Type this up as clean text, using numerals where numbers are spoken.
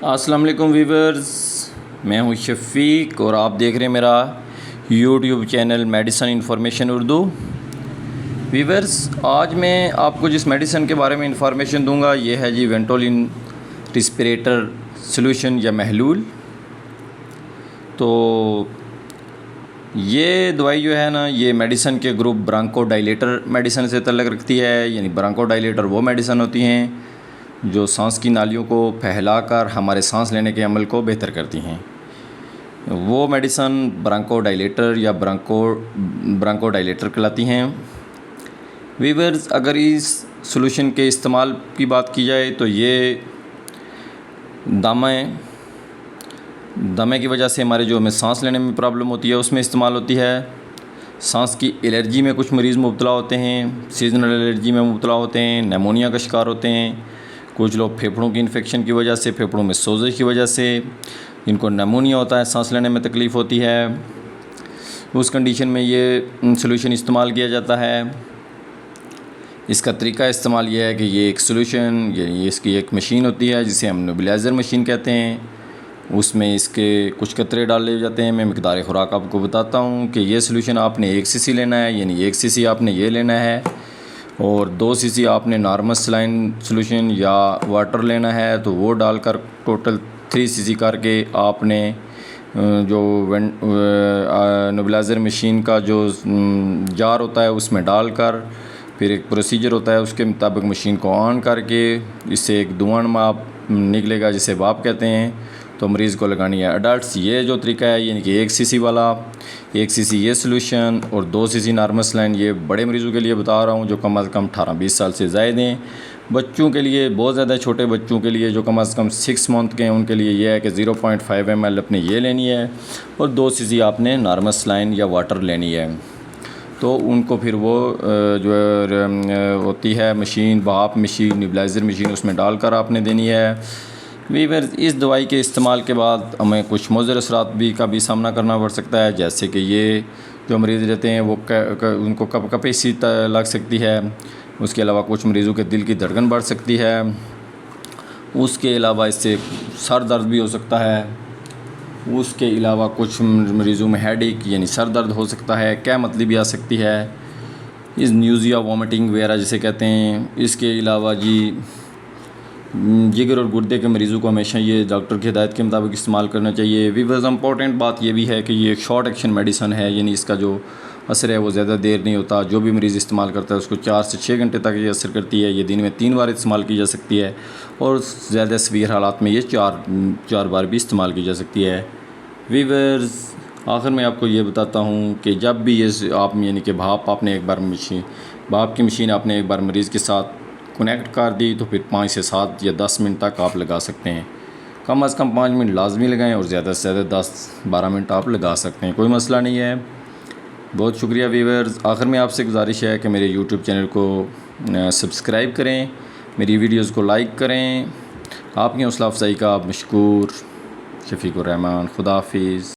अस्सलाम वालेकुम वीवर्स, मैं हूं शफ़ीक और आप देख रहे हैं मेरा YouTube channel medicine information Urdu. Viewers, आज मैं आपको जिस मेडिसिन के बारे में इंफॉर्मेशन दूंगा ये है जी वेंटोलिन रिस्पिरेटर सॉल्यूशन या महलूल। तो ये दवाई जो है ना, ये मेडिसिन के ग्रुप ब्रांकोडाइलेटर मेडिसिन से तल्लुक़ रखती है। यानी ब्रांकोडाइलेटर वो मेडिसिन होती हैं जो सांस की नालियों को फैलाकर हमारे सांस लेने के अमल को बेहतर करती हैं। वो मेडिसिन ब्रांकोडाइलेटर या ब्रांकोडाइलेटर कहलाती हैं। वीवर्स, अगर इस सॉल्यूशन के इस्तेमाल की बात की जाए तो ये दमे की वजह से हमारे जो हमें सांस लेने में प्रॉब्लम होती है उसमें इस्तेमाल होती है। सांस की एलर्जी में कुछ मरीज़ मुब्तला होते हैं, सीजनल एलर्जी में मुब्तला होते हैं, निमोनिया का शिकार होते हैं। कुछ लोग फेफड़ों की इन्फेक्शन की वजह से, फेफड़ों में सोजिश की वजह से इनको निमोनिया होता है, सांस लेने में तकलीफ़ होती है। उस कंडीशन में ये सॉल्यूशन इस्तेमाल किया जाता है। इसका तरीका इस्तेमाल ये है कि ये एक सॉल्यूशन, ये इसकी एक मशीन होती है जिसे हम नेबुलाइज़र मशीन कहते हैं। उसमें इसके कुछ कतरे डाले जाते हैं। मैं मिक़दार खुराक आपको बताता हूँ कि ये सॉल्यूशन आपने 1 सीसी लेना है, यानी 1 सीसी आपने ये लेना है और 2 सीसी आपने नॉर्मल सलाइन सॉल्यूशन या वाटर लेना है। तो वो डालकर टोटल 3 सीसी करके आपने जो नेबुलाइज़र मशीन का जो जार होता है उसमें डालकर फिर एक प्रोसीजर होता है, उसके मुताबिक मशीन को ऑन करके इससे एक धुआं माप निकलेगा जिसे वाप कहते हैं, तो मरीज़ को लगानी है। अडल्ट्स ये जो तरीका है यानी कि 1 सीसी वाला, 1 सीसी ये सॉल्यूशन और 2 सीसी नॉर्मल सलाइन, ये बड़े मरीज़ों के लिए बता रहा हूँ जो कम से कम 18-20 साल से ज़ायद हैं। बच्चों के लिए, बहुत ज़्यादा छोटे बच्चों के लिए जो कम से कम 6 मंथ के हैं, उनके लिए ये है कि 0.5 ml अपने ये लेनी है और 2 सीसी आपने नॉर्मल सलाइन या वाटर लेनी है। तो उनको फिर वो जो होती है मशीन, भाप मशीन, नेबुलाइज़र मशीन, उसमें डालकर आपने देनी है। वीवर्स, इस दवाई के इस्तेमाल के बाद हमें कुछ मुज़र असरात का भी सामना करना पड़ सकता है, जैसे कि ये जो मरीज़ रहते हैं वो उनको कपकपी सी लग सकती है। उसके अलावा कुछ मरीज़ों के दिल की धड़कन बढ़ सकती है। उसके अलावा इससे सर दर्द भी हो सकता है। उसके अलावा कुछ मरीज़ों में हेडेक यानी सर दर्द हो सकता है, क्या मतलब भी आ सकती है, इस न्यूज़िया, वॉमिटिंग वगैरह जिसे कहते हैं। इसके अलावा जी जिगर और गुर्दे के मरीज़ों को हमेशा ये डॉक्टर की हिदायत के मुताबिक इस्तेमाल करना चाहिए। वीवर्स, इम्पॉर्टेंट बात ये भी है कि ये एक शॉर्ट एक्शन मेडिसिन है, यानी इसका जो असर है वो ज़्यादा देर नहीं होता। जो भी मरीज़ इस्तेमाल करता है उसको 4 से 6 घंटे तक ये असर करती है। ये दिन में 3 बार इस्तेमाल की जा सकती है और ज़्यादा सीवियर हालात में ये 4 बार भी इस्तेमाल की जा सकती है। वीवर्स, आखिर में आपको ये बताता हूँ कि जब भी ये आप यानी कि भाप की मशीन आपने एक बार मरीज़ के साथ कनेक्ट कर दी तो फिर 5 से 7 या 10 मिनट तक आप लगा सकते हैं। कम से कम 5 मिनट लाजमी लगाएं और ज़्यादा से ज़्यादा 10-12 मिनट आप लगा सकते हैं, कोई मसला नहीं है। बहुत शुक्रिया वीवर्स। आखिर में आपसे गुजारिश है कि मेरे यूट्यूब चैनल को सब्सक्राइब करें, मेरी वीडियोज़ को लाइक करें। आपकी हौसला अफजाई का आप मशकूर। शफ़ीकुर रहमान। खुदा हाफिज़।